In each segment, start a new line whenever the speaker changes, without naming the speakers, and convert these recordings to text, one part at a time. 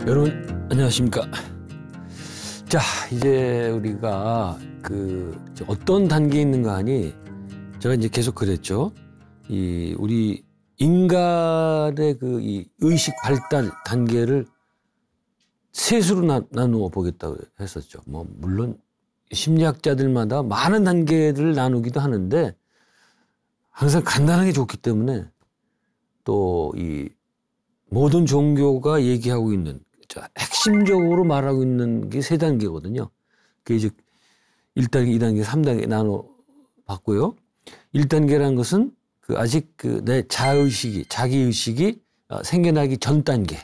여러분 안녕하십니까. 자, 이제 우리가 어떤 단계에 있는가 하니 제가 이제 계속 그랬죠. 우리 인간의 이 의식 발달 단계를 셋으로 나누어 보겠다고 했었죠. 물론 심리학자들마다 많은 단계를 나누기도 하는데 항상 간단하게 좋기 때문에 또 이 모든 종교가 얘기하고 있는 핵심적으로 말하고 있는 게 세 단계거든요. 그게 이제 1단계, 2단계, 3단계 나눠 봤고요. 1단계라는 것은 아직 내 자기의식이 생겨나기 전 단계.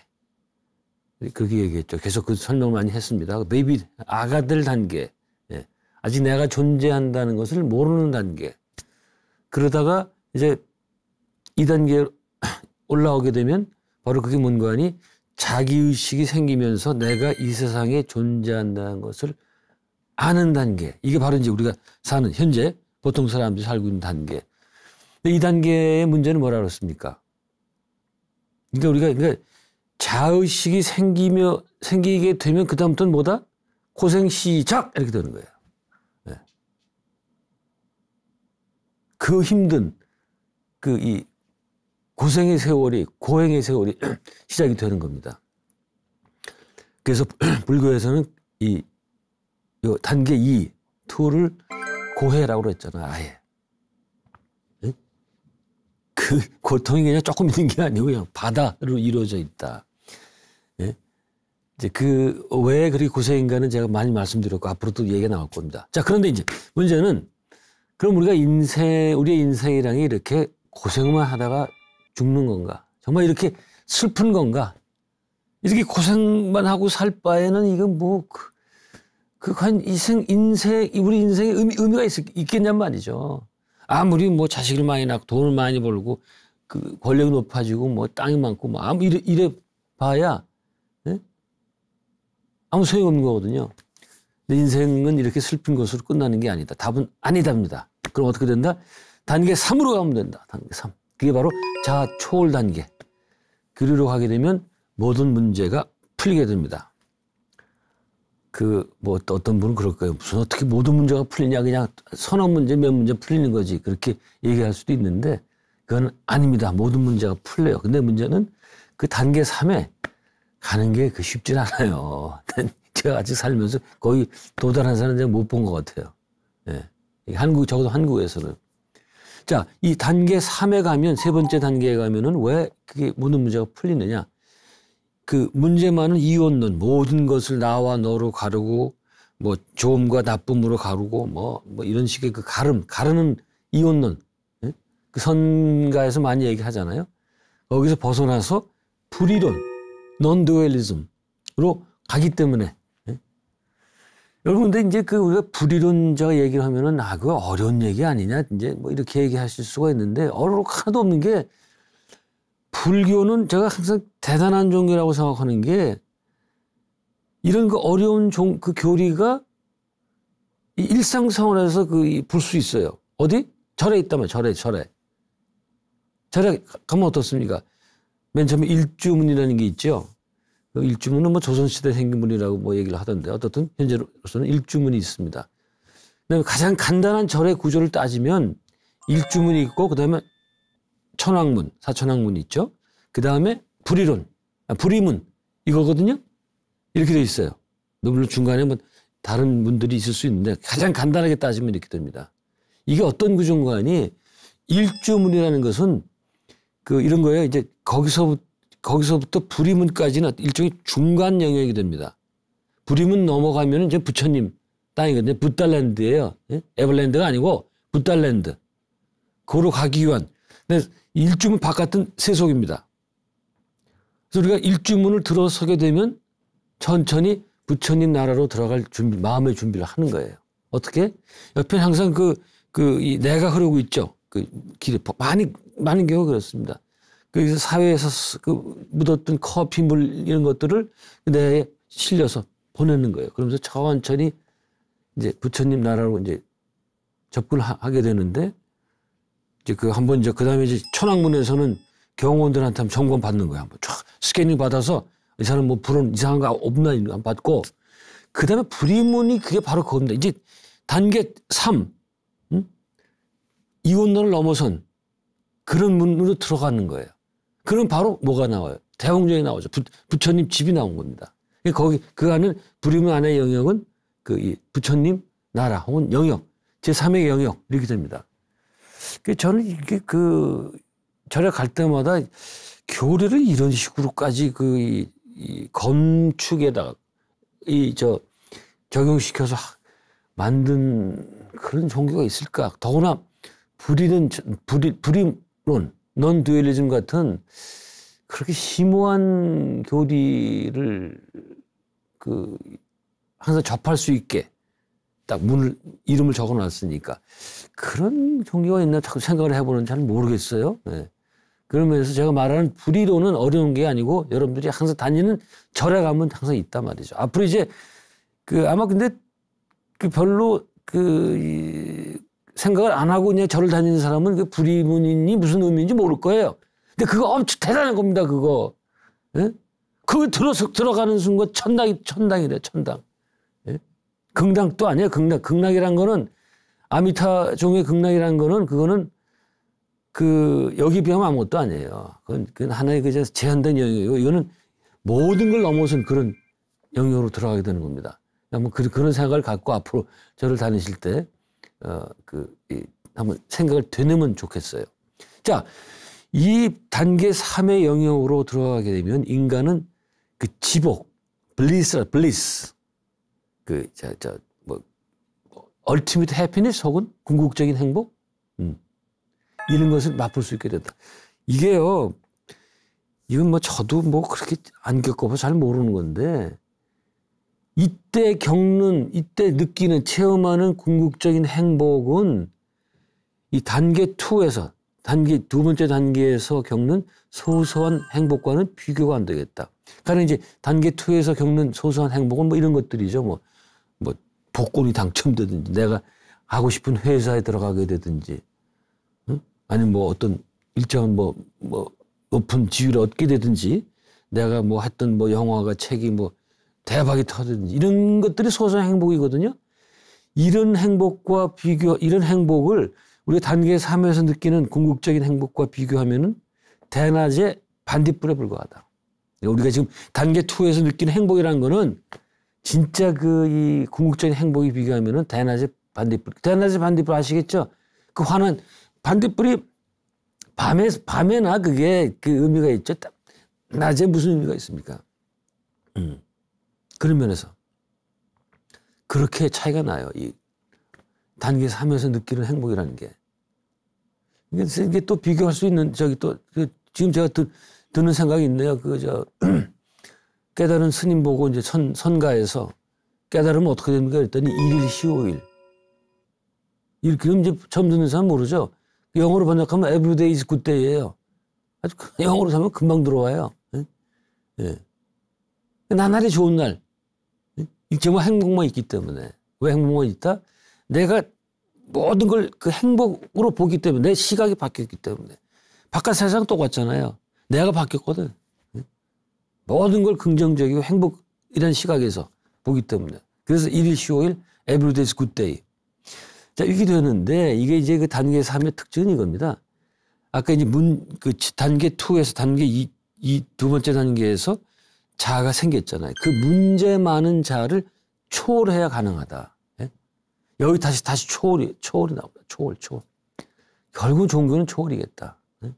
그렇게 얘기했죠. 계속 그 설명을 많이 했습니다. 베이비, 아가들 단계. 예. 아직 내가 존재한다는 것을 모르는 단계. 그러다가 이제 2단계 올라오게 되면 바로 그게 뭔가 하니 자기의식이 생기면서 내가 이 세상에 존재한다는 것을 아는 단계. 이게 바로 이제 우리가 사는 현재 보통 사람들이 살고 있는 단계. 근데 이 단계의 문제는 뭐라 그랬습니까? 그러니까 자의식이 생기게 되면 그다음부터는 뭐다? 고생 시작! 이렇게 되는 거예요. 네. 그 힘든 이 고생의 세월이, 고행의 세월이 시작이 되는 겁니다. 그래서 불교에서는 이 단계 2, 2를 고해라고 그랬잖아요. 아예. 네? 그 고통이 그냥 조금 있는 게 아니고 그냥 바다로 이루어져 있다. 네? 이제 왜 그렇게 고생인가는 제가 많이 말씀드렸고 앞으로도 얘기가 나올 겁니다. 자, 그런데 이제 문제는 그럼 우리의 인생이란 게 이렇게 고생만 하다가 죽는 건가? 정말 이렇게 슬픈 건가? 이렇게 고생만 하고 살 바에는 이건 과연 우리 인생에 의미가 있겠냔 말이죠. 아무리 자식을 많이 낳고 돈을 많이 벌고 권력이 높아지고 땅이 많고 이래 봐야 네? 아무 소용없는 거거든요. 근데 인생은 이렇게 슬픈 것으로 끝나는 게 아니다. 답은 아니답니다. 그럼 어떻게 된다? 단계 3으로 가면 된다. 단계 3. 그게 바로 자초월 단계. 그리로 가게 되면 모든 문제가 풀리게 됩니다. 어떤 분은 그럴 거예요. 무슨 어떻게 모든 문제가 풀리냐. 그냥 서너 문제, 몇 문제 풀리는 거지. 그렇게 얘기할 수도 있는데 그건 아닙니다. 모든 문제가 풀려요. 근데 문제는 그 단계 3에 가는 게 쉽진 않아요. 제가 아직 살면서 거의 도달한 사람은 제가 못 본 것 같아요. 네. 적어도 한국에서는. 자, 이 단계 3에 가면, 세 번째 단계에 가면은 왜 그게 모든 문제가 풀리느냐. 문제만은 이원론, 모든 것을 나와 너로 가르고, 좋음과 나쁨으로 가르고, 이런 식의 가르는 이원론. 예? 선가에서 많이 얘기하잖아요. 거기서 벗어나서 불이론, non-dualism으로 가기 때문에. 여러분, 근데 이제 우리가 불이론자 얘기를 하면은, 그거 어려운 얘기 아니냐? 이제 이렇게 얘기하실 수가 있는데, 어려울 거 하나도 없는 게, 불교는 제가 항상 대단한 종교라고 생각하는 게, 이런 어려운 교리가 일상생활에서 볼 수 있어요. 어디? 절에 있다면, 절에. 절에 가면 어떻습니까? 맨 처음에 일주문이라는 게 있죠. 일주문은 조선시대 생긴 문이라고 얘기를 하던데 어떻든 현재로서는 일주문이 있습니다. 가장 간단한 절의 구조를 따지면 일주문이 있고 그다음에 천왕문, 사천왕문이 있죠. 그다음에 불이문 이거거든요. 이렇게 돼 있어요. 물론 중간에 다른 문들이 있을 수 있는데 가장 간단하게 따지면 이렇게 됩니다. 이게 어떤 구조인가 하니 일주문이라는 것은 이런 거예요. 이제 거기서부터 불이문까지는 일종의 중간 영역이 됩니다. 불이문 넘어가면 이제 부처님 땅이거든요. 붓달랜드예요. 예? 에버랜드가 아니고 붓달랜드. 거기로 가기 위한. 근데 일주문 바깥은 세속입니다. 그래서 우리가 일주문을 들어서게 되면 천천히 부처님 나라로 들어갈 마음의 준비를 하는 거예요. 어떻게? 옆에 항상 이 내가 흐르고 있죠. 길에 많은 경우가 그렇습니다. 그래서 사회에서 묻었던 커피, 물 이런 것들을 내에 실려서 보내는 거예요. 그러면서 천천히 이제 부처님 나라로 이제 접근을 하게 되는데 이제 그다음에 이제 천왕문에서는 경호원들한테 한번 점검 받는 거예요. 한번 쫙 스캐닝 받아서 이 사람 뭐 불은 이상한 거 없나 안 받고 그다음에 불의문이 그게 바로 그겁니다. 이제 단계 3 이혼론을 넘어선 그런 문으로 들어가는 거예요. 그럼 바로 뭐가 나와요? 대홍정이 나오죠. 부처님 집이 나온 겁니다. 거기 그 안은 불의문 안의 영역은 이 부처님 나라 혹은 영역 제3의 영역 이렇게 됩니다. 저는 이게 절에 갈 때마다 교리를 이런 식으로까지 이 건축에다가 적용시켜서 만든 그런 종교가 있을까? 더구나 불의론, 넌-듀얼리즘 같은 그렇게 심오한 교리를 항상 접할 수 있게 딱 이름을 적어 놨으니까 그런 종교가 있나 자꾸 생각을 해보는 잘 모르겠어요. 네. 그러면서 제가 말하는 불의론은 어려운 게 아니고 여러분들이 항상 다니는 절에 가면 항상 있단 말이죠. 앞으로 이제 아마 근데 별로 생각을 안 하고 그냥 절을 다니는 사람은 불의문이 무슨 의미인지 모를 거예요. 근데 그거 엄청 대단한 겁니다, 그거. 예? 그거 들어가는 순간 천당이래, 천당. 예? 극락도 아니에요, 극락. 극락이란 거는, 아미타종의 극락이란 거는, 그거는 여기 비하면 아무것도 아니에요. 그건 하나의 제한된 영역이고, 이거는 모든 걸 넘어선 그런 영역으로 들어가게 되는 겁니다. 한번 그런 생각을 갖고 앞으로 절을 다니실 때, 한번 생각을 되뇌면 좋겠어요. 자, 이 단계 3의 영역으로 들어가게 되면 인간은 지복, 블리스, ultimate happiness 혹은 궁극적인 행복? 이런 것을 맛볼 수 있게 된다. 이게요, 이건 저도 그렇게 안 겪어서 잘 모르는 건데, 이때 느끼는, 체험하는 궁극적인 행복은 이 단계 2에서, 두 번째 단계에서 겪는 소소한 행복과는 비교가 안 되겠다. 그러니까 이제 단계 2에서 겪는 소소한 행복은 이런 것들이죠. 복권이 당첨되든지, 내가 하고 싶은 회사에 들어가게 되든지, 아니면 어떤 일정한 높은 지위를 얻게 되든지, 내가 했던 영화가 책이 대박이 터지든지, 이런 것들이 소소한 행복이거든요. 이런 행복을 우리가 단계 3에서 느끼는 궁극적인 행복과 비교하면은 대낮의 반딧불에 불과하다. 우리가 지금 단계 2에서 느끼는 행복이라는 거는 진짜 이 궁극적인 행복이 비교하면은 대낮의 반딧불 아시겠죠? 그 환한 반딧불이 밤에나 그게 의미가 있죠. 낮에 무슨 의미가 있습니까? 그런 면에서 그렇게 차이가 나요. 이 단계 3에서 느끼는 행복이라는 게. 이게 또 비교할 수 있는 지금 제가 드는 생각이 있네요. 깨달은 스님 보고 이제 선가에서 깨달으면 어떻게 됩니까? 그랬더니 1일 시오일. 그럼 이제 처음 듣는 사람 모르죠? 영어로 번역하면 every day is good day예요. 아주 영어로 하면 금방 들어와요. 예. 나날이 좋은 날. 정말 행복만 있기 때문에. 왜 행복만 있다? 내가 모든 걸 행복으로 보기 때문에, 내 시각이 바뀌었기 때문에. 바깥 세상 똑같잖아요. 내가 바뀌었거든. 모든 걸 긍정적이고 행복이라는 시각에서 보기 때문에. 그래서 1일 시오일, every day is good day. 자, 이렇게 되는데, 이게 이제 단계 3의 특징은 이겁니다. 아까 이제 단계 2에서 단계 2 두 번째 단계에서 자아가 생겼잖아요. 그 문제 많은 자아를 초월해야 가능하다. 예? 여기 다시 초월이 나옵니다. 초월. 결국 종교는 초월이겠다. 예?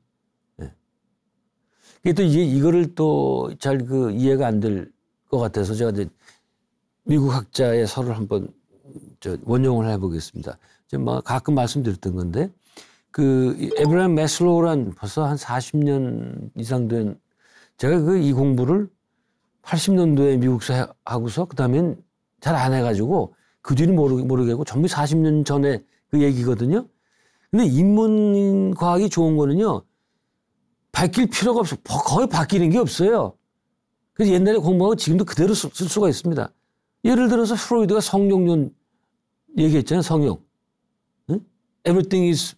예. 또 이거를 또 잘 이해가 안 될 것 같아서 제가 이제 미국 학자의 설을 한번 원용을 해보겠습니다. 가끔 말씀드렸던 건데, 에브라임 매슬로우란 벌써 한 40년 이상 된, 제가 이 공부를 80년도에 미국서 하고서 그 다음엔 잘 안 해가지고 그 뒤는 모르겠고 전부 40년 전에 그 얘기거든요. 근데 인문과학이 좋은 거는요, 바뀔 필요가 없어. 거의 바뀌는 게 없어요. 그래서 옛날에 공부하고 지금도 그대로 쓸 수가 있습니다. 예를 들어서 프로이드가 성욕론 얘기했잖아요. 성욕. 응? Everything is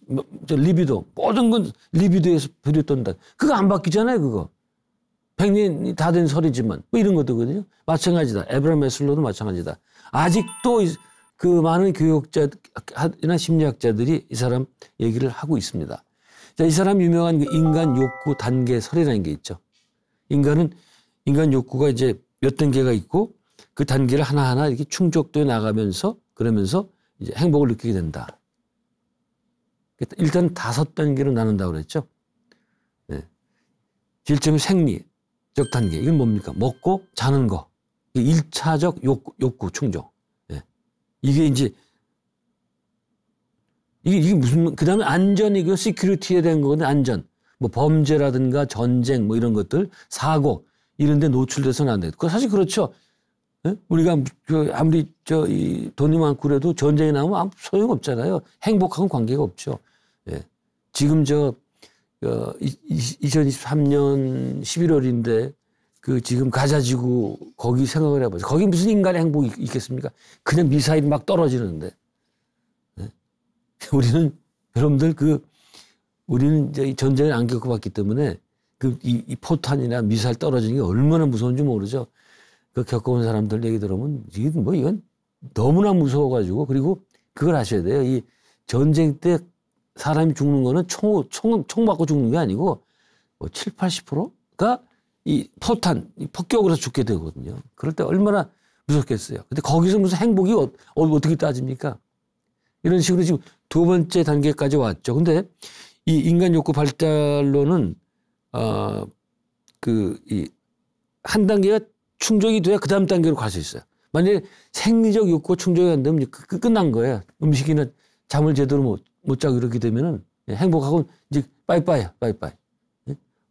libido. 모든 건 리비도에서 비롯된다. 그거 안 바뀌잖아요. 그거. 100년이 다 된 설이지만 뭐 이런 것도거든요. 마찬가지다. 에브라임 매슬로도 마찬가지다. 아직도 그 많은 교육자나 심리학자들이 이 사람 얘기를 하고 있습니다. 자, 이 사람 유명한 그 인간 욕구 단계설이라는 게 있죠. 인간 욕구가 이제 몇 단계가 있고 그 단계를 하나하나 이렇게 충족돼 나가면서 그러면서 이제 행복을 느끼게 된다. 일단 5단계로 나눈다고 그랬죠. 네. 제일 처음에 생리적 단계. 이건 뭡니까? 먹고 자는 거. 1차적 욕구 충족. 네. 이게 무슨, 그 다음에 안전이고 시큐리티에 대한 거거든요. 안전. 뭐 범죄라든가 전쟁 뭐 이런 것들, 사고, 이런 데 노출돼서는 안 돼. 사실 그렇죠. 네? 우리가 아무리 돈이 많고 그래도 전쟁이 나오면 아무 소용없잖아요. 행복하고는 관계가 없죠. 예. 지금 2023년 11월인데 그 지금 가자지구 거기 생각을 해보세요. 거기 무슨 인간의 행복이 있겠습니까? 그냥 미사일이 막 떨어지는데. 예. 우리는 여러분들 우리는 이제 전쟁을 안 겪어봤기 때문에 이 포탄이나 미사일 떨어지는 게 얼마나 무서운지 모르죠. 그 겪어본 사람들 얘기 들으면 이건 너무나 무서워가지고 그리고 그걸 아셔야 돼요. 이 전쟁 때 사람이 죽는 거는 총 맞고 죽는 게 아니고 뭐 7, 80%가 이 폭격으로 죽게 되거든요. 그럴 때 얼마나 무섭겠어요. 근데 거기서 무슨 행복이 어떻게 따집니까? 이런 식으로 지금 2번째 단계까지 왔죠. 근데 이 인간 욕구 발달로는 한 단계가 충족이 돼야 그 다음 단계로 갈 수 있어요. 만약에 생리적 욕구가 충족이 안 되면 끝난 거예요. 음식이나 잠을 제대로 못 자고 이렇게 되면은 행복하고 이제 빠이빠이.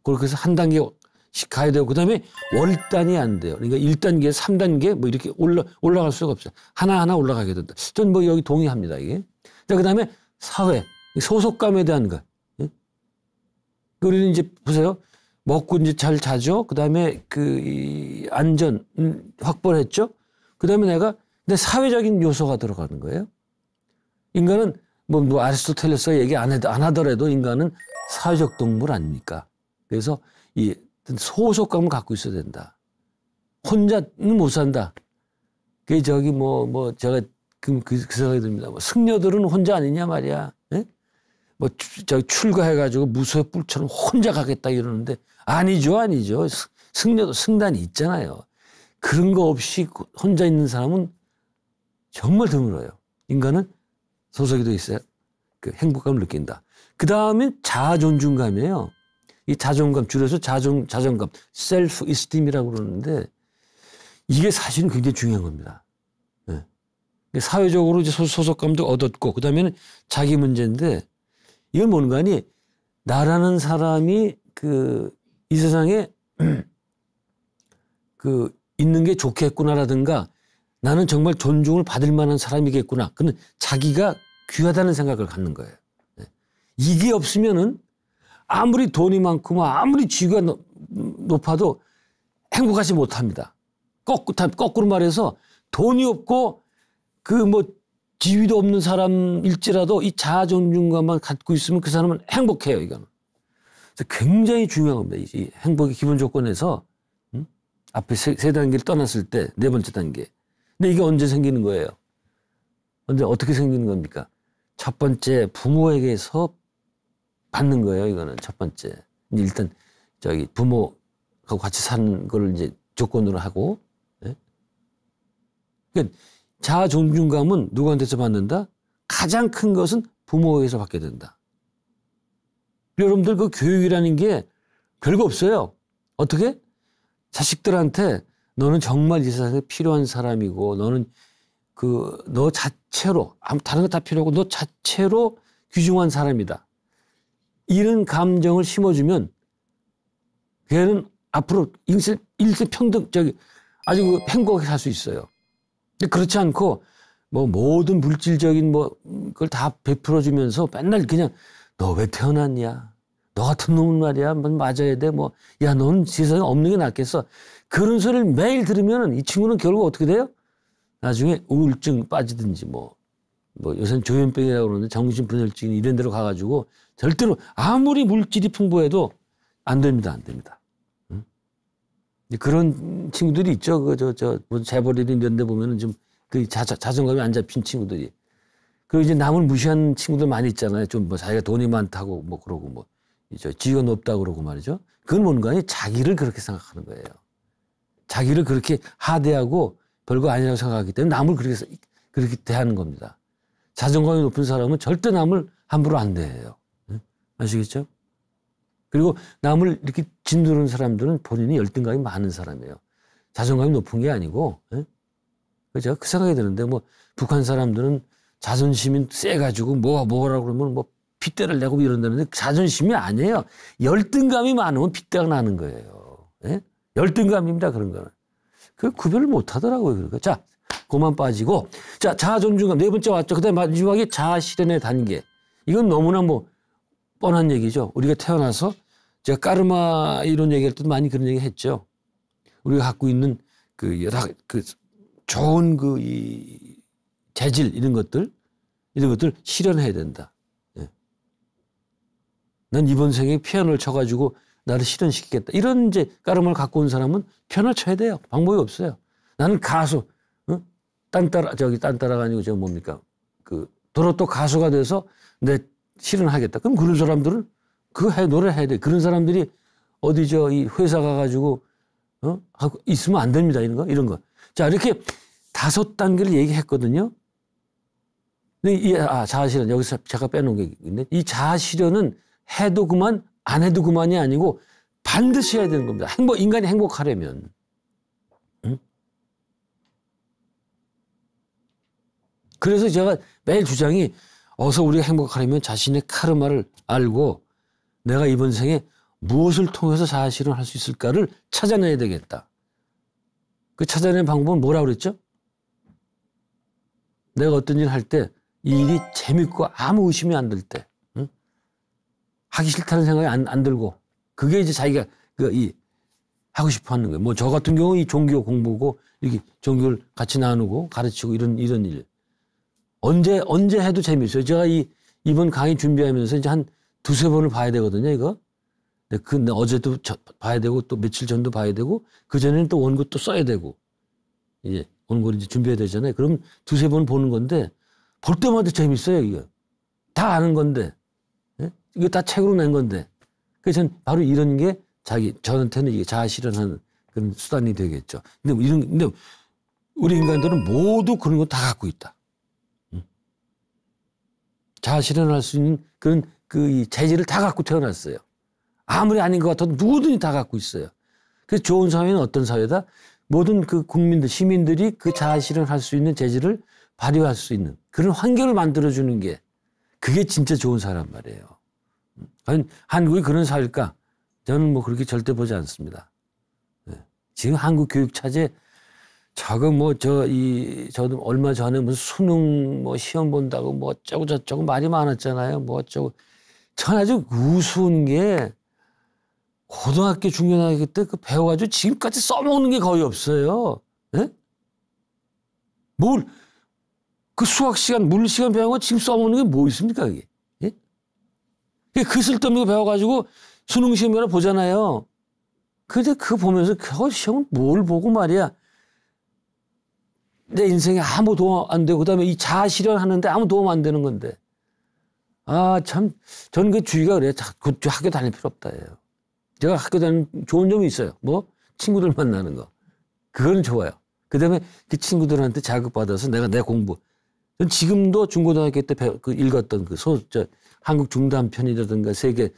그렇게 해서 한 단계씩 가야 되고, 그 다음에 월단이 안 돼요. 그러니까 1단계, 3단계 뭐 이렇게 올라갈 수가 없어요. 하나하나 올라가게 된다. 전 뭐 여기 동의합니다, 이게. 자, 그 다음에 사회, 소속감에 대한 것. 우리는 이제 보세요. 먹고 이제 잘 자죠. 그 다음에 안전 확보를 했죠. 그 다음에 근데 사회적인 요소가 들어가는 거예요. 인간은 뭐 아리스토텔레스가 얘기 안 하더라도 인간은 사회적 동물 아닙니까? 그래서 이 소속감을 갖고 있어야 된다. 혼자는 못 산다. 그게 제가 그 생각이 듭니다. 뭐 승려들은 혼자 아니냐 말이야. 예? 뭐 출가해가지고 무소의 뿔처럼 혼자 가겠다 이러는데 아니죠. 승려도 승단이 있잖아요. 그런 거 없이 혼자 있는 사람은 정말 드물어요. 인간은 소속이 돼 있어야 그 행복감을 느낀다. 그 다음에 자아존중감이에요. 이 자존감, 줄여서 자존감, 셀프 이스팀이라고 그러는데 이게 사실은 굉장히 중요한 겁니다. 네. 사회적으로 이제 소속감도 얻었고, 그 다음에는 자기 문제인데 이건 뭔가니 나라는 사람이 이 세상에 있는 게 좋겠구나라든가 나는 정말 존중을 받을 만한 사람이겠구나. 그는 자기가 귀하다는 생각을 갖는 거예요. 네. 이게 없으면은 아무리 돈이 많고 아무리 지위가 높아도 행복하지 못합니다. 거꾸로 말해서 돈이 없고 지위도 없는 사람일지라도 이 자아 존중감만 갖고 있으면 그 사람은 행복해요, 이거는. 그래서 굉장히 중요한 겁니다. 이 행복의 기본 조건에서 앞에 세 단계를 떠났을 때 4번째 단계. 근데 이게 언제 생기는 거예요? 어떻게 생기는 겁니까? 첫 번째 부모에게서 받는 거예요, 이거는 첫 번째. 일단 부모하고 같이 사는 걸 이제 조건으로 하고. 네? 그러니까 자아 존중감은 누구한테서 받는다? 가장 큰 것은 부모에게서 받게 된다. 여러분들 그 교육이라는 게 별거 없어요. 어떻게? 자식들한테 너는 정말 이 세상에 필요한 사람이고 너는 너 자체로 다른 거 다 필요 없고 너 자체로 귀중한 사람이다. 이런 감정을 심어주면 걔는 앞으로 일생 평등 아주 행복하게 살 수 있어요. 근데 그렇지 않고 모든 물질적인 그걸 다 베풀어주면서 맨날 그냥 너 왜 태어났냐? 너 같은 놈은 말이야. 맞아야 돼. 야, 너는 세상에 없는 게 낫겠어. 그런 소리를 매일 들으면 이 친구는 결국 어떻게 돼요? 나중에 우울증 빠지든지 요새는 조현병이라고 그러는데 정신분열증 이런 데로 가가지고 절대로 아무리 물질이 풍부해도 안 됩니다. 응? 그런 친구들이 있죠. 뭐 재벌이든 이런 데 보면은 좀 그 자존감이 안 잡힌 친구들이. 그리고 이제 남을 무시하는 친구들 많이 있잖아요. 좀 뭐 자기가 돈이 많다고 뭐 그러고 뭐 지위가 높다고 그러고 말이죠. 그건 뭔가 아니 자기를 그렇게 생각하는 거예요. 자기를 그렇게 하대하고 별거 아니라고 생각하기 때문에 남을 그렇게 대하는 겁니다. 자존감이 높은 사람은 절대 남을 함부로 안 대해요. 아시겠죠? 그리고 남을 이렇게 짓누르는 사람들은 본인이 열등감이 많은 사람이에요. 자존감이 높은 게 아니고. 제가 그 생각이 드는데 뭐 북한 사람들은 자존심이 세가지고 뭐라고 그러면 뭐 핏대를 내고 이런다는데 자존심이 아니에요. 열등감이 많으면 핏대가 나는 거예요. 열등감입니다. 그런 거는. 그 구별을 못 하더라고요. 그러니까. 자, 그만 빠지고. 자, 자아 존중감. 네 번째 왔죠. 그 다음에 마지막에 자아 실현의 단계. 이건 너무나 뭐 뻔한 얘기죠. 우리가 태어나서 제가 까르마 이론 얘기할 때도 많이 그런 얘기 했죠. 우리가 갖고 있는 좋은 이 재질 이런 것들 실현해야 된다. 난 이번 생에 피아노를 쳐가지고 나를 실현시키겠다. 이런 이제 까르마를 갖고 온 사람은 피아노를 쳐야 돼요. 방법이 없어요. 나는 가수, 딴따라가 아니고 저 뭡니까? 도로또 가수가 돼서 내 실현하겠다. 그럼 그런 사람들은 노래를 해야 돼. 그런 사람들이 어디 이 회사 가가지고, 하고 있으면 안 됩니다. 이런 거. 자, 이렇게 5단계를 얘기했거든요. 근데 자아 실현. 여기서 제가 빼놓은 게 있네. 이 자아 실현은 해도 그만, 안 해도 그만이 아니고 반드시 해야 되는 겁니다. 인간이 행복하려면. 그래서 제가 매일 주장이 어서 우리가 행복하려면 자신의 카르마를 알고 내가 이번 생에 무엇을 통해서 자아 실현할 수 있을까를 찾아내야 되겠다. 그 찾아내는 방법은 뭐라고 그랬죠? 내가 어떤 일을 할 때 이 일이 재밌고 아무 의심이 안 들 때, 하기 싫다는 생각이 안 들고, 그게 이제 자기가 하고 싶어 하는 거예요. 뭐 저 같은 경우 이 종교 공부고 이렇게 종교를 같이 나누고 가르치고 이런 일. 언제 해도 재밌어요. 제가 이번 강의 준비하면서 이제 한 2-3번을 봐야 되거든요, 이거. 근데 어제도 봐야 되고 또 며칠 전도 봐야 되고 그전에는 또 원고 또 써야 되고 이제 원고를 이제 준비해야 되잖아요. 그럼 2-3번 보는 건데 볼 때마다 재밌어요, 이거. 다 아는 건데. 이거 다 책으로 낸 건데. 그래서 전 바로 이런 게 저한테는 이게 자아 실현하는 그런 수단이 되겠죠. 근데 우리 인간들은 모두 그런 거 다 갖고 있다. 자아 실현할 수 있는 그런 이 재질을 다 갖고 태어났어요. 아무리 아닌 것 같아도 누구든지 다 갖고 있어요. 그래서 좋은 사회는 어떤 사회다? 모든 국민들, 시민들이 그 자아 실현할 수 있는 재질을 발휘할 수 있는 그런 환경을 만들어주는 게 그게 진짜 좋은 사회란 말이에요. 과연 한국이 그런 사회일까? 저는 뭐 그렇게 절대 보지 않습니다. 지금 한국 교육 차제 저도 얼마 전에 무슨 수능 시험 본다고 뭐 어쩌고 저쩌고 말이 많았잖아요. 뭐 어쩌고. 전 아주 우스운 게 고등학교, 중고등학교 때 배워가지고 지금까지 써먹는 게 거의 없어요. 수학 시간, 물리 시간 배운 거 지금 써먹는 게 뭐 있습니까, 그게? 그 쓸데없는 거 배워가지고 수능 시험이나 보잖아요. 근데 그거 보면서 그 시험은 뭘 보고 말이야. 내 인생에 아무 도움 안 되고, 그 다음에 이 자아 실현하는데 아무 도움 안 되는 건데. 저는 그 주의가 그래요. 학교 다닐 필요 없다, 예요. 제가 학교 다니는 좋은 점이 있어요. 친구들 만나는 거. 그건 좋아요. 그 다음에 그 친구들한테 자극받아서 내 공부. 전 지금도 중고등학교 때 읽었던 한국 중단편이라든가 세계,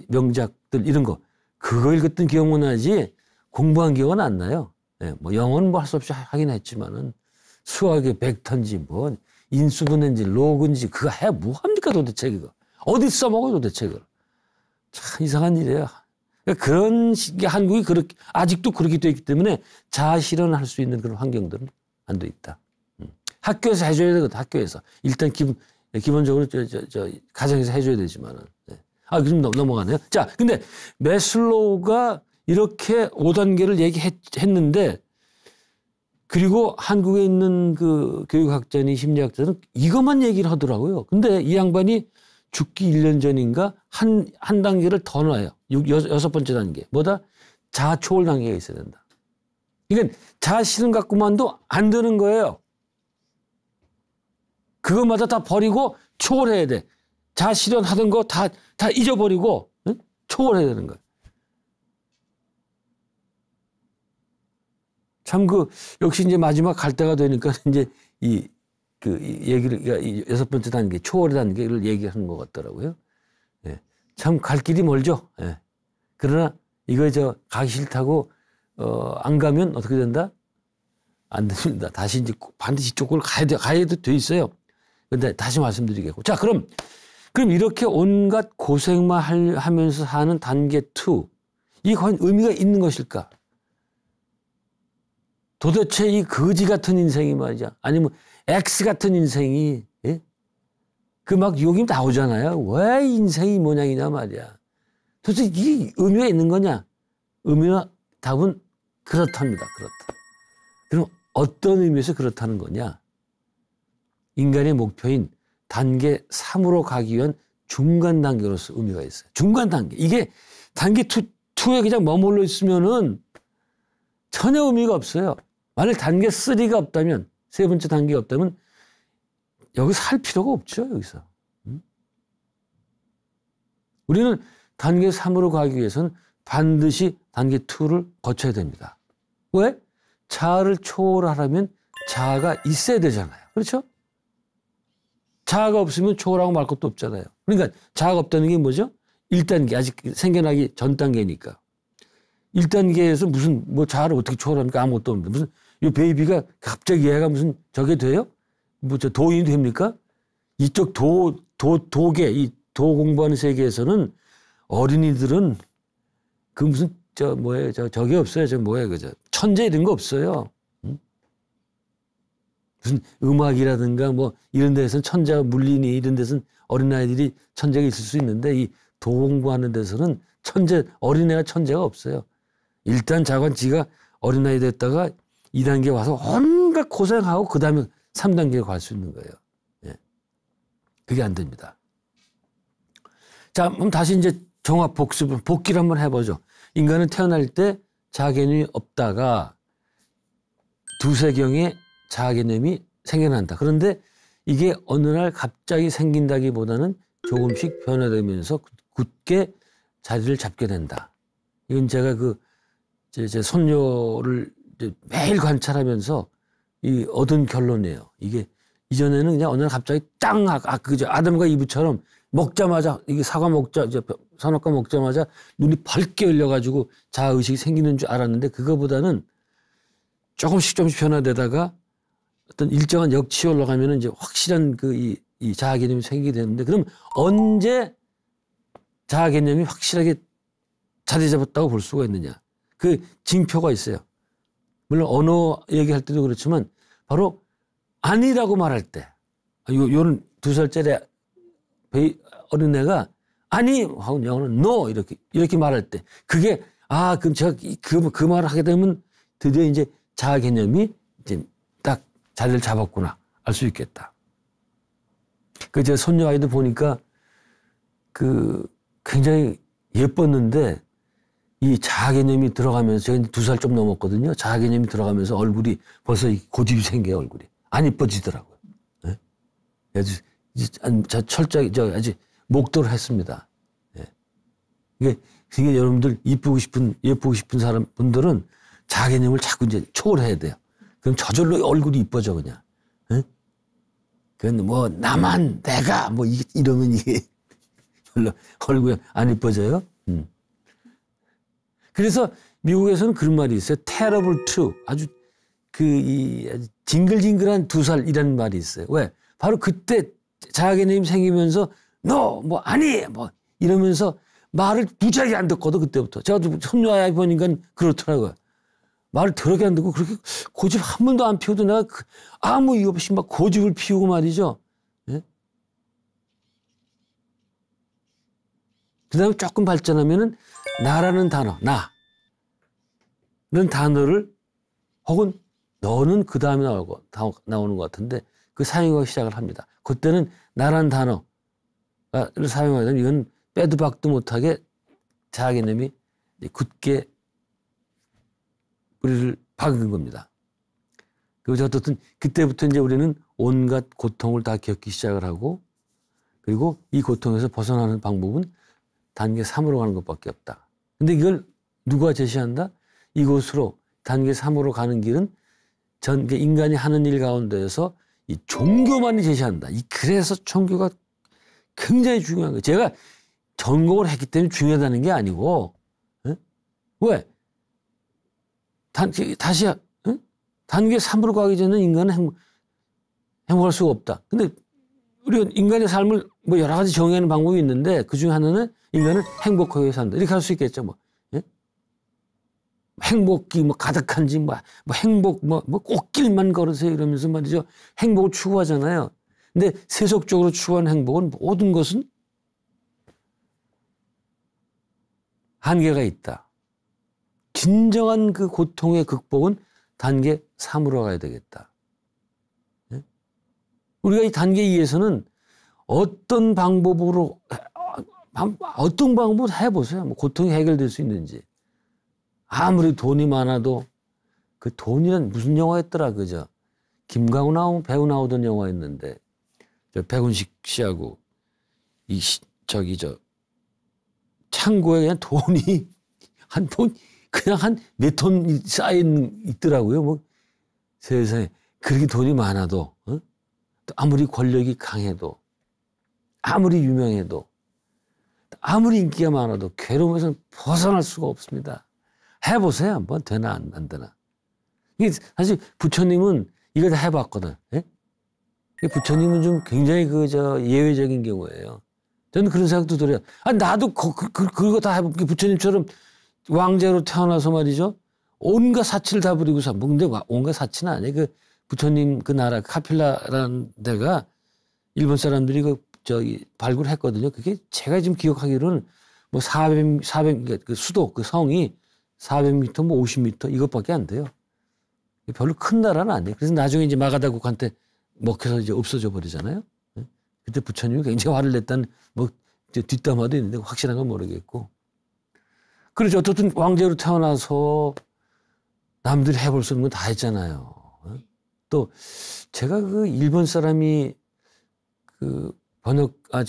명작들 이런 거. 그거 읽었던 기억만 나지 공부한 기억은 안 나요. 영어는 할 수 없이 하긴 했지만은 수학의 벡터인지 인수분해인지 로그인지 그거 뭐 합니까 도대체 그거. 어디 써먹어요 도대체 그걸. 참 이상한 일이에요. 그런 식의 한국이 아직도 그렇게 돼 있기 때문에 자아 실현할 수 있는 그런 환경들은 안 돼 있다. 학교에서 해줘야 되거든. 학교에서 일단 기본적으로 가정에서 해줘야 되지만은. 그럼 넘어가네요. 자, 근데 매슬로우가 이렇게 5단계를 얘기했는데, 그리고 한국에 있는 그 교육학자니 심리학자는 이것만 얘기를 하더라고요. 근데 이 양반이 죽기 1년 전인가 한 단계를 더 놔요. 6번째 단계. 뭐다? 자아 초월 단계가 있어야 된다. 그러니까 자아 실현 갖고만도 안 되는 거예요. 그것마다 다 버리고 초월해야 돼. 자아 실현하던 거 다 잊어버리고 응? 초월해야 되는 거예요. 참 역시 이제 마지막 갈 때가 되니까 이제 이 얘기를 이 6번째 단계 초월의 단계를 얘기하는 것 같더라고요. 예. 참 갈 길이 멀죠. 예. 그러나 이거 가기 싫다고 안 가면 어떻게 된다? 안 됩니다. 다시 이제 반드시 이쪽을 가야도 돼 있어요. 근데 다시 말씀드리겠고. 자, 그럼 이렇게 온갖 고생만 하면서 사는 단계 2. 이게 과연 의미가 있는 것일까? 도대체 이 거지 같은 인생이 말이야. 아니면 X 같은 인생이, 예? 막 욕이 나오잖아요. 왜 인생이 모양이냐 말이야. 도대체 이게 의미가 있는 거냐? 답은 그렇답니다. 그렇다. 그럼 어떤 의미에서 그렇다는 거냐? 인간의 목표인 단계 3으로 가기 위한 중간 단계로서 의미가 있어요. 중간 단계. 이게 단계 2에 그냥 머물러 있으면은 전혀 의미가 없어요. 만약 단계 3가 없다면, 세 번째 단계가 없다면 여기서 살 필요가 없죠. 여기서. 우리는 단계 3으로 가기 위해서는 반드시 단계 2를 거쳐야 됩니다. 왜? 자아를 초월하려면 자아가 있어야 되잖아요. 그렇죠? 자아가 없으면 초월하고 말 것도 없잖아요. 그러니까 자아가 없다는 게 뭐죠? 1단계, 아직 생겨나기 전 단계니까. 1단계에서 무슨 자아를 어떻게 초월합니까? 아무것도 없는데. 무슨 이 베이비가 갑자기 얘가 무슨 저게 돼요? 도인이 됩니까? 이쪽 도계, 이 도 공부하는 세계에서는 어린이들은 무슨 저게 없어요. 천재 이런 거 없어요. 무슨 음악이라든가 이런 데서는 천재가 물리니 이런 데서는 어린아이들이 천재가 있을 수 있는데 이 도 공부하는 데서는 어린애가 천재가 없어요. 일단 자관 지가 어린아이 됐다가 2단계 와서 온갖 고생하고 그 다음에 3단계에 갈 수 있는 거예요. 예. 그게 안 됩니다. 자, 그럼 다시 이제 종합 복기를 한번 해보죠. 인간은 태어날 때 자아 개념이 없다가 두세경에 자아 개념이 생겨난다. 그런데 이게 어느 날 갑자기 생긴다기보다는 조금씩 변화되면서 굳게 자리를 잡게 된다. 이건 제가 제 손녀를 매일 관찰하면서 얻은 결론이에요. 이게 이전에는 그냥 어느 날 갑자기 땅 아담과 이브처럼 먹자마자 이게 선악과 먹자마자 눈이 밝게 열려가지고 자아의식이 생기는 줄 알았는데 그거보다는 조금씩 변화되다가 어떤 일정한 역치에 올라가면 이제 확실한 이 자아 개념이 생기게 되는데 그럼 언제 자아 개념이 확실하게 자리 잡았다고 볼 수가 있느냐? 그 징표가 있어요. 물론 언어 얘기할 때도 그렇지만 바로 아니라고 말할 때 요런 2살짜리 어린애가 아니 하고 영어는 no 이렇게 말할 때 그게 그럼 제가 그 말을 하게 되면 드디어 이제 자아 개념이 이제 딱 자리를 잡았구나 알 수 있겠다. 제 손녀 아이도 보니까 굉장히 예뻤는데 이 자아 개념이 들어가면서 제가 2살 좀 넘었거든요. 자아 개념이 들어가면서 얼굴이 벌써 고집이 생겨요. 얼굴이 안 이뻐지더라고요. 네? 아주 철저하게 아주 목도를 했습니다. 네. 이게 여러분들 예쁘고 싶은 분들은 자아 개념을 자꾸 이제 초월해야 돼요. 그럼 저절로 얼굴이 이뻐져 그냥. 네? 그건 나만 내가 이러면 이게 별로 얼굴이 안 이뻐져요. 그래서 미국에서는 그런 말이 있어요. terrible two. 아주 아주 징글징글한 2살이라는 말이 있어요. 왜? 바로 그때 자아 개념이 생기면서 no, 아니, 이러면서 말을 무지하게 안 듣거든, 그때부터. 제가 손녀 아이 보니까 그렇더라고요. 말을 더럽게 안 듣고 그렇게 고집 한 번도 안 피워도 내가 아무 이유 없이 막 고집을 피우고 말이죠. 예? 그 다음에 조금 발전하면은 나라는 단어, 나는 단어를 혹은 너는 그 다음에 나오는 것 같은데 그 사용하기 시작을 합니다. 그때는 나라는 단어를 사용하게 되면 이건 빼도 박도 못하게 자아 개념이 굳게 우리를 박은 겁니다. 그래서 어떻든 그때부터 이제 우리는 온갖 고통을 다 겪기 시작을 하고, 그리고 이 고통에서 벗어나는 방법은 단계 3으로 가는 것밖에 없다. 근데 이걸 누가 제시한다? 이곳으로 단계 3으로 가는 길은 인간이 하는 일 가운데에서 이 종교만이 제시한다. 그래서 종교가 굉장히 중요한 거예요. 제가 전공을 했기 때문에 중요하다는 게 아니고, 에? 왜? 다시, 에? 단계 3으로 가기 전에 인간은 행복할 수가 없다. 근데 우리가 인간의 삶을 뭐 여러 가지 정의하는 방법이 있는데 그 중에 하나는 인간은 행복하게 산다. 이렇게 할 수 있겠죠. 뭐. 예? 행복이 뭐 가득한지 뭐 행복 뭐 꽃길만 걸으세요 이러면서 말이죠. 행복을 추구하잖아요. 근데 세속적으로 추구하는 행복은 모든 것은 한계가 있다. 진정한 그 고통의 극복은 단계 3으로 가야 되겠다. 예? 우리가 이 단계 2에서는 어떤 방법으로 해보세요. 뭐 고통이 해결될 수 있는지. 아무리 돈이 많아도 그 돈이란 무슨 영화였더라, 그죠? 김강우 배우 나오던 영화였는데, 백운식 씨하고 창고에 그냥 돈이 그냥 한 몇 톤 쌓여 있더라고요. 뭐 세상에 그렇게 돈이 많아도, 어? 아무리 권력이 강해도, 아무리 유명해도, 아무리 인기가 많아도 괴로움에서 벗어날 수가 없습니다. 해보세요. 한번 되나 안 되나. 이게 사실 부처님은 이거 다 해봤거든. 예? 부처님은 좀 굉장히 예외적인 경우예요. 저는 그런 생각도 들어요. 나도 그거 다 해볼게. 부처님처럼 왕자로 태어나서 말이죠. 온갖 사치를 다 부리고 근데 온갖 사치는 아니에요. 부처님 그 나라 카필라라는 데가 일본 사람들이 발굴했거든요. 그게 제가 지금 기억하기로는 뭐 400 그 수도 그 성이 400m 뭐 50m 이것밖에 안 돼요. 별로 큰 나라는 아니에요. 그래서 나중에 이제 마가다국한테 먹혀서 이제 없어져 버리잖아요. 그때 부처님이 굉장히 화를 냈다는 뭐 뒷담화도 있는데 확실한 건 모르겠고. 그렇죠. 어쨌든 왕제로 태어나서 남들이 해볼 수 있는 건 다 했잖아요. 또 제가 일본 사람이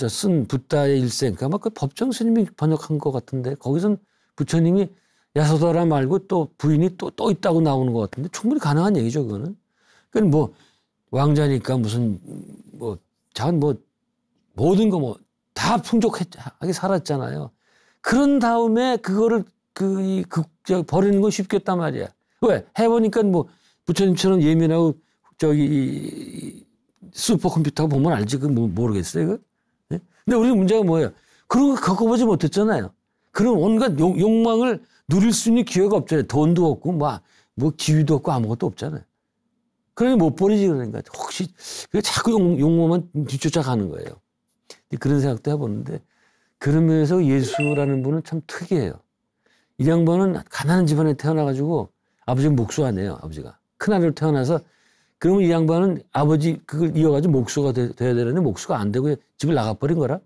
쓴 붓다의 일생, 아마 그 법정 스님이 번역한 것 같은데 거기선 부처님이 야소다라 말고 또 부인이 또 있다고 나오는 것 같은데 충분히 가능한 얘기죠, 그거는. 그건 뭐 왕자니까 무슨 모든 거 다 풍족하게 살았잖아요. 그런 다음에 그거를 버리는 건 쉽겠단 말이야. 왜? 해보니까 뭐 부처님처럼 예민하고 슈퍼컴퓨터가 보면 알지. 모르겠어요, 이거? 네? 근데 우리 문제가 뭐예요? 그런 거 겪어보지 못했잖아요. 그런 온갖 욕망을 누릴 수 있는 기회가 없잖아요. 돈도 없고, 뭐 기회도 없고 아무것도 없잖아요. 그러니 못 버리지, 그러니까. 혹시, 자꾸 욕망만 뒤쫓아가는 거예요. 그런 생각도 해보는데, 그런 면에서 예수라는 분은 참 특이해요. 이 양반은 가난한 집안에 태어나가지고, 아버지가 목수 아니에요, 아버지가. 큰아들로 태어나서, 그러면 이 양반은 아버지 그걸 이어가지고 목수가 돼야 되는데 목수가 안 되고 집을 나가버린 거라.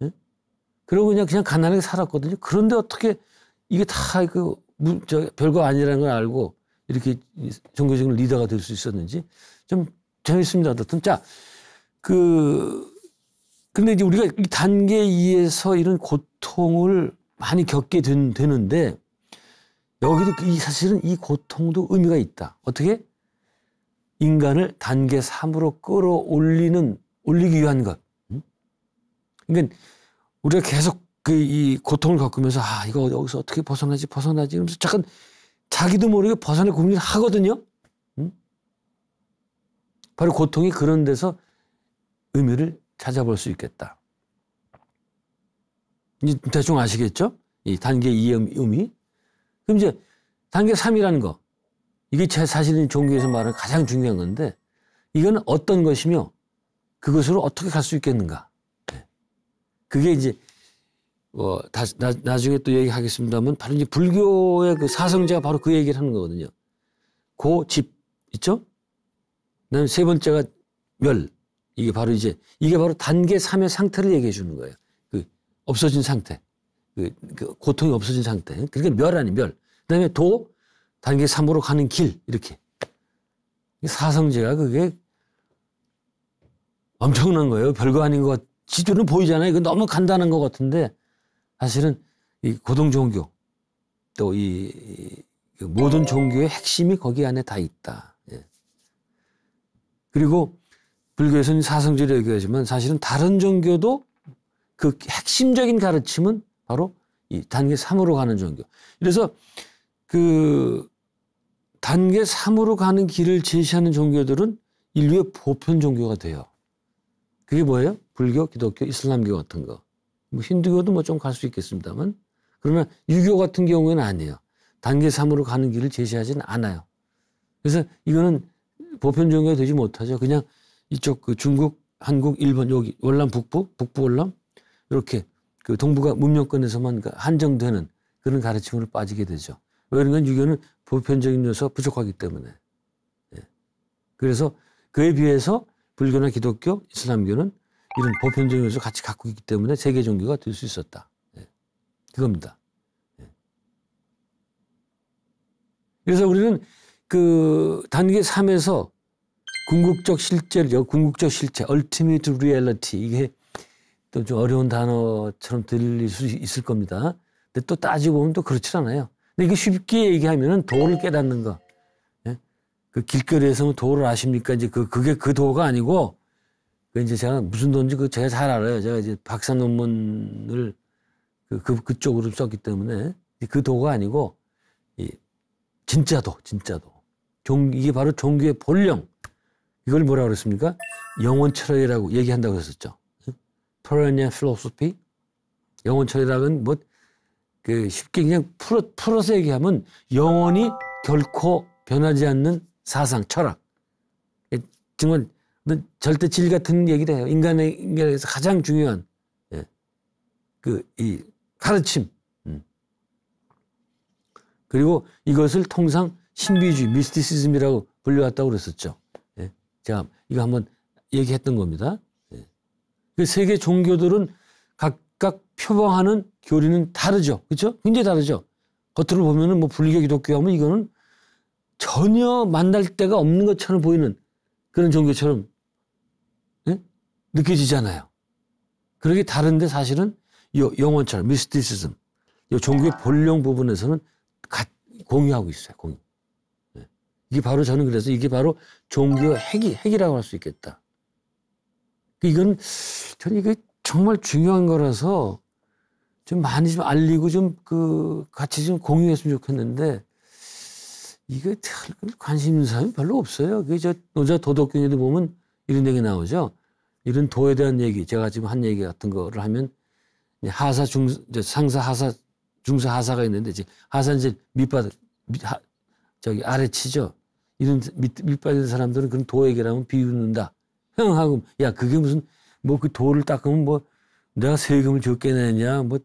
예? 그러고 그냥 가난하게 살았거든요. 그런데 어떻게 이게 다 별거 아니라는 걸 알고 이렇게 종교적인 리더가 될 수 있었는지 좀 재밌습니다. 어떻든. 자, 근데 이제 우리가 이 단계 2에서 이런 고통을 많이 겪게 되는데 여기도 사실은 이 고통도 의미가 있다. 어떻게? 인간을 단계 3으로 올리기 위한 것. 그러니까 우리가 계속 이 고통을 겪으면서 이거 여기서 어떻게 벗어나지 이러면서 잠깐 자기도 모르게 벗어날 고민을 하거든요. 바로 고통이 그런 데서 의미를 찾아볼 수 있겠다. 이제 대충 아시겠죠? 이 단계 2의 의미. 그럼 이제 단계 3이라는 거. 이게 사실은 종교에서 말하는 가장 중요한 건데 이건 어떤 것이며 그것으로 어떻게 갈 수 있겠는가. 그게 이제 나중에 또 얘기하겠습니다만 바로 이제 불교의 그 사성제가 바로 그 얘기를 하는 거거든요. 집 있죠? 그다음에 세 번째가 멸. 이게 바로 단계 3의 상태를 얘기해 주는 거예요. 없어진 상태. 고통이 없어진 상태. 그러니까 멸 아니 멸. 그다음에 단계 3으로 가는 길 이렇게. 사성제가 그게 엄청난 거예요. 별거 아닌 것 지도는 보이잖아요. 이거 너무 간단한 것 같은데 사실은 이 고등 종교 또 이 모든 종교의 핵심이 거기 안에 다 있다. 예. 그리고 불교에서는 사성제를 얘기하지만 사실은 다른 종교도 그 핵심적인 가르침은 바로 이 단계 3으로 가는 종교. 그래서 그 단계 3으로 가는 길을 제시하는 종교들은 인류의 보편 종교가 돼요. 그게 뭐예요? 불교, 기독교, 이슬람교 같은 거. 뭐 힌두교도 뭐 좀 갈 수 있겠습니다만 그러나 유교 같은 경우에는 아니에요. 단계 3으로 가는 길을 제시하지는 않아요. 그래서 이거는 보편 종교가 되지 못하죠. 그냥 이쪽 그 중국, 한국, 일본 여기 월남 북부 월남 이렇게 그 동북아 문명권에서만 한정되는 그런 가르침으로 빠지게 되죠. 왜 그런가 유교는 보편적인 요소가 부족하기 때문에. 예. 그래서 그에 비해서 불교나 기독교, 이슬람교는 이런 보편적인 요소를 같이 갖고 있기 때문에 세계 종교가 될 수 있었다. 예. 그겁니다. 예. 그래서 우리는 그 단계 3에서 궁극적 실체, ultimate reality 이게 또 좀 어려운 단어처럼 들릴 수 있을 겁니다. 근데 또 따지고 보면 또 그렇지 않아요. 근데 이게 쉽게 얘기하면은 도를 깨닫는 거. 예? 그 길거리에서 도를 아십니까? 이제 그게 그 도가 아니고 그 이제 제가 무슨 도인지 제가 잘 알아요. 제가 이제 박사 논문을 그쪽으로 썼기 때문에 그 도가 아니고 이 진짜 도. 이게 바로 종교의 본령. 이걸 뭐라고 그랬습니까? 영원 철학이라고 얘기한다고 했었죠. Perennial philosophy. 영원 철학은 뭐 그 쉽게 그냥 풀어서 얘기하면 영원히 결코 변하지 않는 사상, 철학. 정말 절대 질 같은 얘기를 해요. 인간에게서 가장 중요한 이 가르침. 그리고 이것을 통상 신비주의, 미스티시즘이라고 불려왔다고 그랬었죠. 예. 제가 이거 한번 얘기했던 겁니다. 예. 그 세계 종교들은 각각 표방하는 교리는 다르죠. 그렇죠? 굉장히 다르죠. 겉으로 보면은 뭐 불교, 기독교 하면 이거는 전혀 만날 데가 없는 것처럼 보이는 그런 종교처럼 예? 느껴지잖아요. 그렇게 다른데 사실은 영원처럼 미스티시즘, 이 종교의 본령 부분에서는 공유하고 있어요. 공유. 예. 이게 바로 저는 그래서 이게 바로 종교의 핵이라고 할 수 있겠다. 이건 저는 이게 정말 중요한 거라서 좀 많이 좀 알리고 좀 같이 좀 공유했으면 좋겠는데 이게 관심 있는 사람이 별로 없어요. 그게 노자 도덕경에도 보면 이런 얘기 나오죠. 이런 도에 대한 얘기, 제가 지금 한 얘기 같은 거를 하면 하사, 상사, 하사, 중사, 하사가 있는데 이제 하사는 이제 아래치죠. 이런 밑바닥 사람들은 그런 도 얘기라면 비웃는다. 형하고 야 그게 무슨 뭐 그 도를 닦으면 뭐 내가 세금을 적게 내냐 뭐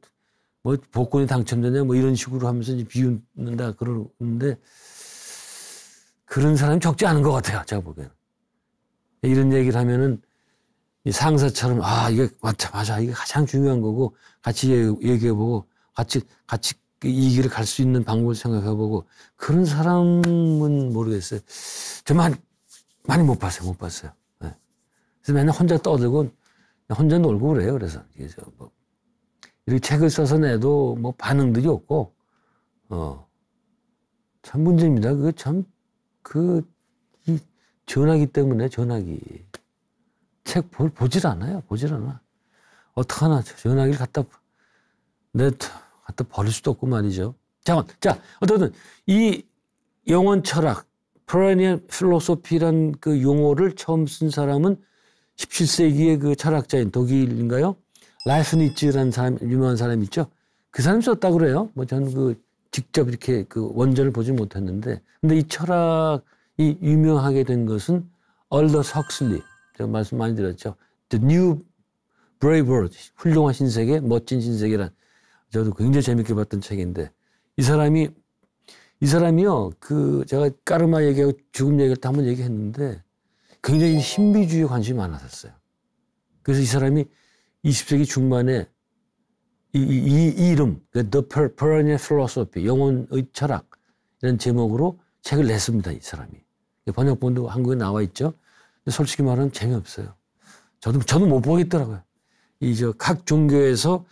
복권이 당첨되냐 뭐 이런 식으로 하면서 이제 비웃는다 그러는데 그런 사람이 적지 않은 것 같아요. 제가 보기에는. 이런 얘기를 하면은 이 상사처럼 이게 맞아 이게 가장 중요한 거고 같이 얘기해보고 같이 이 길을 갈 수 있는 방법을 생각해보고 그런 사람은 모르겠어요. 저 많이 못 봤어요. 네. 그래서 맨날 혼자 떠들고 혼자 놀고 그래요. 그래서 이렇게 책을 써서 내도 뭐 반응들이 없고 참 문제입니다. 그게 참 이 전화기 때문에 전화기 책 보질 않아. 어떡하나 전화기를 갖다 버릴 수도 없고 말이죠. 자, 어쨌든 이 영원 철학, perennial philosophy란 그 용어를 처음 쓴 사람은 17세기의 그 철학자인 독일인가요? 라이프니츠라는 사람, 유명한 사람 있죠? 그 사람이 썼다고 그래요. 뭐 저는 직접 이렇게 원전을 보지 못했는데. 근데 이 철학이 유명하게 된 것은 얼더스 헉슬리. 제가 말씀 많이 드렸죠. The New Brave World. 훌륭한 신세계, 멋진 신세계란. 저도 굉장히 재밌게 봤던 책인데. 이 사람이요, 제가 까르마 얘기하고 죽음 얘기할 때 한번 얘기했는데 굉장히 신비주의에 관심이 많았었어요. 그래서 이 사람이 20세기 중반에 이 이름, The Perennial Philosophy, 영혼의 철학, 이런 제목으로 책을 냈습니다. 이 사람이. 번역본도 한국에 나와 있죠. 근데 솔직히 말하면 재미없어요. 저도 못 보겠더라고요. 각 종교에서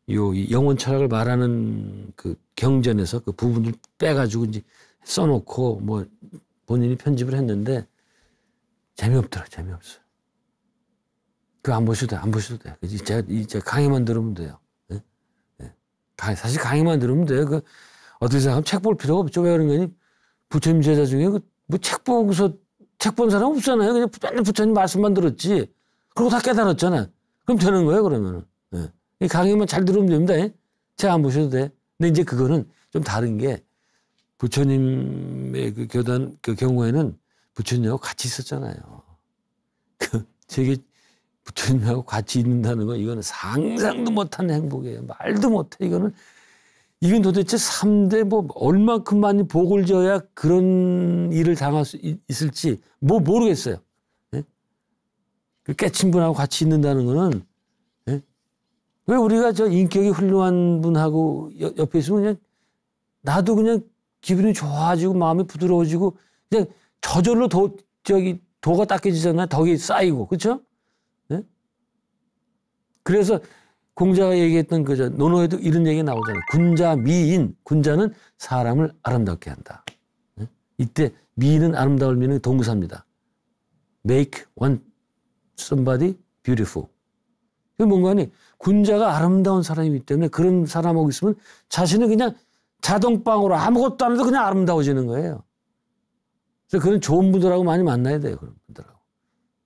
이 영혼 철학을 말하는 그 경전에서 그 부분을 빼가지고 이제 써놓고 뭐 본인이 편집을 했는데 재미없어요. 그거 안 보셔도 돼. 제가 강의만 들으면 돼요. 네? 네. 사실 강의만 들으면 돼요. 어떻게 생각하면 책 볼 필요가 없죠. 왜 그런 거니? 부처님 제자 중에 뭐 책 보고서 책 본 사람 없잖아요. 그냥 맨날 부처님 말씀만 들었지. 그리고 다 깨달았잖아. 그럼 되는 거예요, 그러면은. 네. 이 강의만 잘 들으면 됩니다. 책 안 보셔도 돼. 근데 이제 그거는 좀 다른 게 부처님의 그 교단 그 경우에는 부처님하고 같이 있었잖아요. 책이 부처님하고 같이 있는다는 건 이거는 상상도 못한 행복이에요. 말도 못해. 이건 도대체 3대 뭐 얼마큼 많이 복을 져야 그런 일을 당할 수 있을지 뭐 모르겠어요. 예? 그 깨친 분하고 같이 있는다는 거는 예? 왜 우리가 저 인격이 훌륭한 분하고 옆에 있으면 그냥 나도 그냥 기분이 좋아지고 마음이 부드러워지고 그냥 저절로 도가 닦여지잖아요. 덕이 쌓이고 그렇죠? 예? 그래서 공자가 얘기했던 논어에도 이런 얘기가 나오잖아요. 군자 미인. 군자는 사람을 아름답게 한다. 예? 이때 미인은 아름다울 미는 동사입니다. Make somebody beautiful. 그게 뭔가 하니 군자가 아름다운 사람이기 때문에 그런 사람하고 있으면 자신은 그냥 자동방으로 아무것도 안 해도 그냥 아름다워지는 거예요. 그래서 그런 좋은 분들하고 많이 만나야 돼요. 그런 분들하고.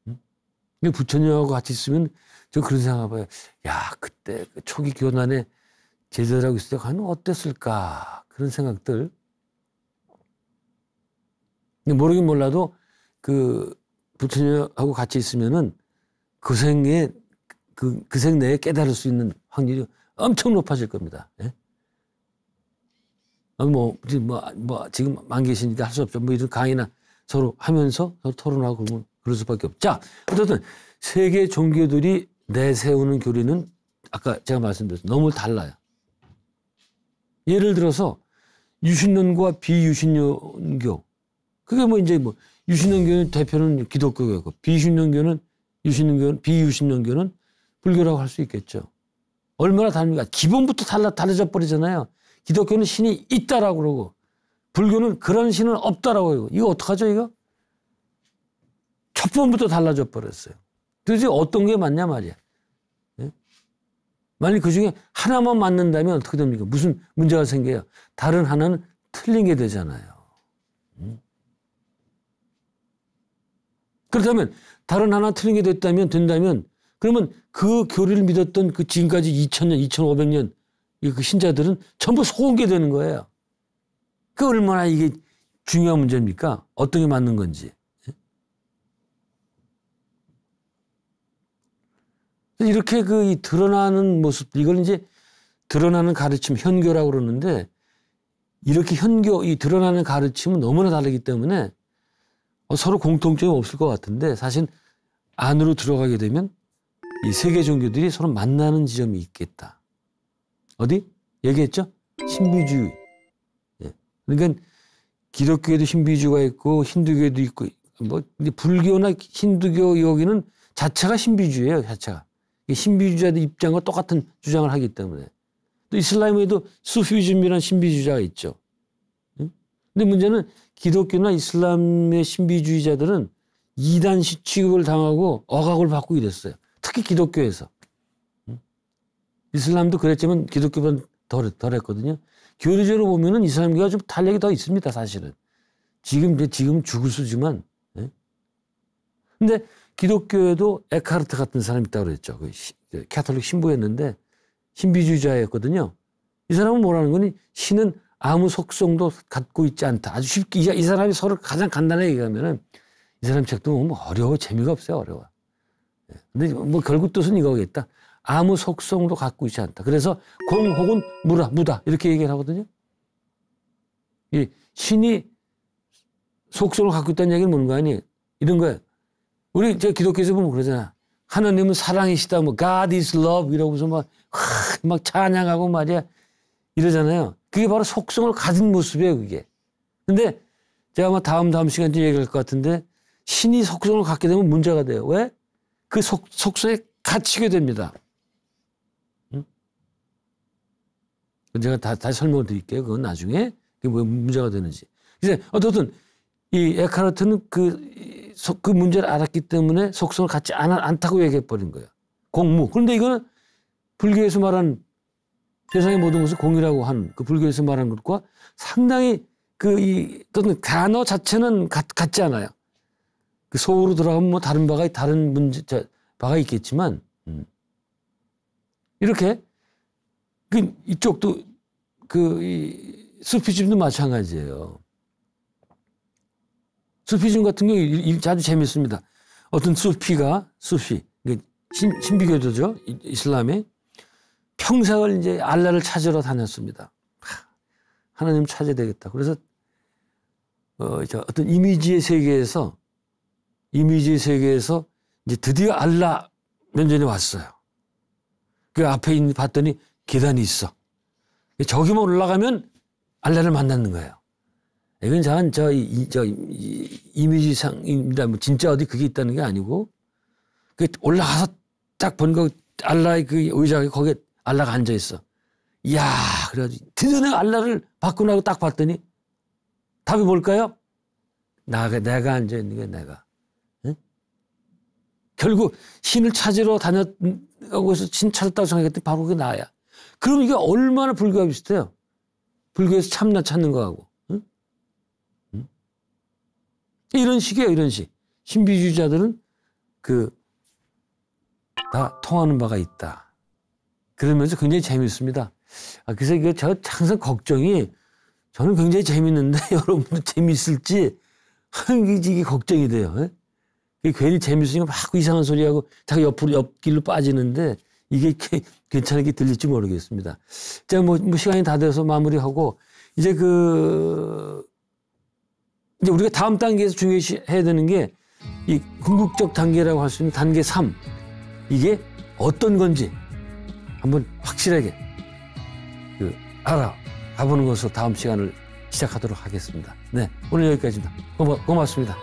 응? 부처님하고 같이 있으면 저 그런 생각 해봐요. 야, 그때 그 초기 교난에 제자들하고 있을 때 과연 어땠을까? 그런 생각들. 모르긴 몰라도 그 부처님하고 같이 있으면은 그 생 내에 깨달을 수 있는 확률이 엄청 높아질 겁니다. 예? 지금 안 계시니까 할 수 없죠. 뭐 이런 강의나 서로 하면서 서로 토론하고 그러면 그럴 수밖에 없죠. 자, 어쨌든 세계 종교들이 내세우는 교리는 아까 제가 말씀드렸죠. 너무 달라요. 예를 들어서 유신론과 비유신론교. 그게 유신론교는 대표는 기독교고 비유신론교는 비유신론교는 불교라고 할 수 있겠죠. 얼마나 다릅니까? 기본부터 달라져 버리잖아요. 기독교는 신이 있다라고 그러고 불교는 그런 신은 없다라고 해요. 이거 어떡하죠, 이거? 첫 번부터 달라져 버렸어요. 도대체 어떤 게 맞냐 말이야. 예? 만약 그 중에 하나만 맞는다면 어떻게 됩니까? 무슨 문제가 생겨요? 다른 하나는 틀린 게 되잖아요. 그렇다면 다른 하나 틀린 게 된다면 그러면 그 교리를 믿었던 그 지금까지 2000년, 2500년 그 신자들은 전부 속은 게 되는 거예요. 그 얼마나 이게 중요한 문제입니까? 어떤 게 맞는 건지. 이렇게 이 드러나는 모습, 이걸 이제 드러나는 가르침, 현교라고 그러는데 이렇게 이 드러나는 가르침은 너무나 다르기 때문에 서로 공통점이 없을 것 같은데 사실 안으로 들어가게 되면 이 세계 종교들이 서로 만나는 지점이 있겠다. 어디? 얘기했죠? 신비주의. 예. 그러니까 기독교에도 신비주의가 있고 힌두교에도 있고 근데 불교나 힌두교 여기는 자체가 신비주의예요. 자체가. 신비주의자들 입장과 똑같은 주장을 하기 때문에. 또 이슬람에도 수피즘이라는 신비주의자가 있죠. 근데 문제는 기독교나 이슬람의 신비주의자들은 이단 취급을 당하고 억압을 받고 이랬어요. 특히 기독교에서. 이슬람도 그랬지만 기독교보다 덜 했거든요. 교리적으로 보면은 이슬람교가 좀 탄력이 더 있습니다, 사실은. 지금 죽을 수지만. 근데 기독교에도 에카르트 같은 사람이 있다고 그랬죠. 캐톨릭 신부였는데 신비주의자였거든요. 이 사람은 뭐라는 거니? 신은 아무 속성도 갖고 있지 않다. 아주 쉽게 이 사람이 서로 가장 간단하게 얘기하면은 이 사람 책도 보면 어려워. 재미가 없어요. 어려워. 근데 결국 뜻은 이거겠다. 아무 속성도 갖고 있지 않다. 그래서 공 혹은 무다 이렇게 얘기를 하거든요. 이 신이 속성을 갖고 있다는 얘기는 뭔가 아니? 이런 거예요. 우리 기독교에서 보면 그러잖아. 하나님은 사랑이시다. God is love 이러고서 막 찬양하고 말이야. 이러잖아요. 그게 바로 속성을 가진 모습이에요, 그게. 근데 제가 아마 다음 시간쯤 얘기할 것 같은데 신이 속성을 갖게 되면 문제가 돼요. 왜? 그 속성에 갇히게 됩니다. 응? 제가 다시 설명을 드릴게요. 그건 나중에 그게 왜 문제가 되는지. 이제 어쨌든 이 에카르트는 그 문제를 알았기 때문에 속성을 갖지 않다고 얘기해 버린 거예요. 공무. 그런데 이거는 불교에서 말하는 세상의 모든 것을 공이라고 하는 그 불교에서 말하는 것과 상당히 어떤 단어 자체는 같지 않아요. 그 속으로 들어가면 뭐 다른 바가 있겠지만, 이렇게, 이쪽도, 수피즘도 마찬가지예요. 수피즘 같은 경우 아주 재밌습니다. 어떤 수피, 신비교도죠. 이슬람의 평생을 이제 알라를 찾으러 다녔습니다. 하나님 찾아야 되겠다. 그래서, 어떤 이미지의 세계에서 이제 드디어 알라 면전에 왔어요. 그 앞에 봤더니 계단이 있어. 저기만 올라가면 알라를 만나는 거예요. 이건 이미지상입니다. 뭐 진짜 어디 그게 있다는 게 아니고, 올라가서 딱 보니까 알라의 그 의자에 거기에 알라가 앉아 있어. 이야, 그래가지고 드디어 내가 알라를 받고 나고 딱 봤더니 답이 뭘까요? 내가 앉아 있는 게 내가. 응? 결국 신을 찾으러 다녔다고 해서 신 찾았다고 생각했더니 바로 그게 나야. 그럼 이게 얼마나 불교와 비슷해요? 불교에서 참나 찾는 거하고. 응? 응? 이런 식이에요, 이런 식. 신비주의자들은 다 통하는 바가 있다. 그러면서 굉장히 재밌습니다. 그래서 항상 걱정이, 저는 굉장히 재밌는데 여러분도 재밌을지 이게 걱정이 돼요. 괜히 재밌으니까 막 이상한 소리하고 자꾸 옆길로 빠지는데 이게 괜찮게 들릴지 모르겠습니다. 자, 뭐 시간이 다 돼서 마무리하고 이제 이제 우리가 다음 단계에서 중요시 해야 되는 게 이 궁극적 단계라고 할 수 있는 단계 3. 이게 어떤 건지 한번 확실하게 알아가보는 것으로 다음 시간을 시작하도록 하겠습니다. 네, 오늘 여기까지입니다. 고맙습니다.